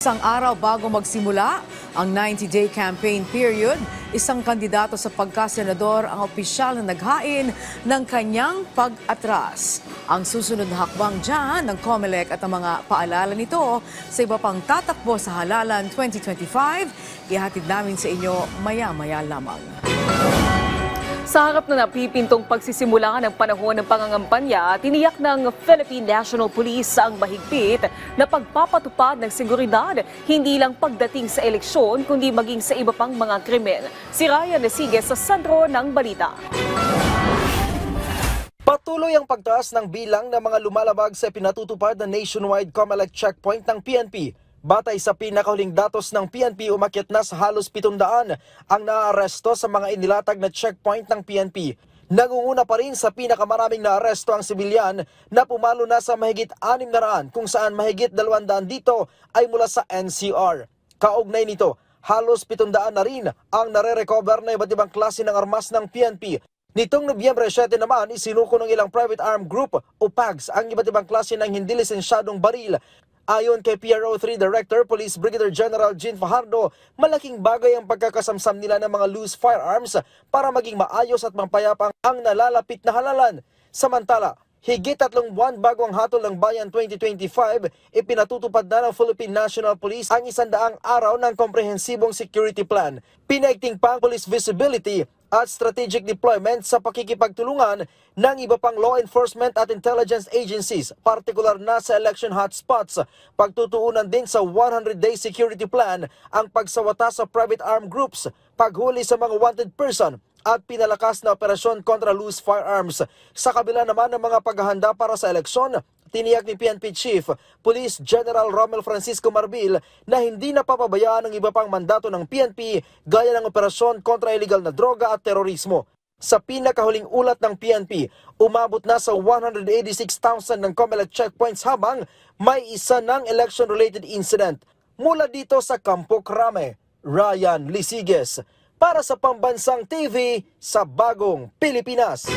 Isang araw bago magsimula ang 90-day campaign period, isang kandidato sa pagkasenador ang opisyal na naghain ng kanyang pag-atras. Ang susunod na hakbang dyan ng COMELEC at ang mga paalala nito sa iba pang tatakbo sa halalan 2025, ihatid namin sa inyo maya-maya lamang. Sa harap na napipintong pagsisimula ng panahon ng pangangampanya, tiniyak ng Philippine National Police ang mahigpit na pagpapatupad ng seguridad, hindi lang pagdating sa eleksyon, kundi maging sa iba pang mga krimen. Si Ryan Nasiges sa sentro ng balita. Patuloy ang pagtaas ng bilang ng mga lumalabag sa pinatutupad na nationwide COMELEC checkpoint ng PNP. Batay sa pinakahuling datos ng PNP, umakyat na sa halos 700 ang naaresto sa mga inilatag na checkpoint ng PNP. Nangunguna pa rin sa pinakamaraming naaresto ang sibilyan na pumalo na sa mahigit 600 kung saan mahigit 200 dito ay mula sa NCR. Kaugnay nito, halos 700 na rin ang nare-recover na iba't ibang klase ng armas ng PNP. Nitong Nobyembre 7 naman, isinuko ng ilang private armed group o PAGs ang iba't ibang klase ng hindi lisensyadong baril. Ayon kay PRO3 Director Police Brigadier General Jean Fajardo, malaking bagay ang pagkakasamsam nila ng mga loose firearms para maging maayos at mapayapang ang nalalapit na halalan. Samantala, higit 3 buwan bago ang hatol ng bayan 2025, ipinatutupad na ng Philippine National Police ang 100 araw ng komprehensibong security plan. Pinaigting pa ang police visibility at strategic deployment sa pakikipagtulungan ng iba pang law enforcement at intelligence agencies, partikular na sa election hotspots. Pagtutuunan din sa 100-day security plan ang pagsawata sa private armed groups, paghuli sa mga wanted person, at pinalakas na operasyon kontra loose firearms. Sa kabila naman ng mga paghahanda para sa eleksyon, tiniyak ni PNP Chief Police General Romel Francisco Marbil na hindi napapabayaan ang iba pang mandato ng PNP gaya ng operasyon kontra illegal na droga at terorismo. Sa pinakahuling ulat ng PNP, umabot na sa 186,000 ng COMELEC checkpoints habang may isa ng election-related incident. Mula dito sa Campo Crame, Ryan Lisiges para sa Pambansang TV sa Bagong Pilipinas.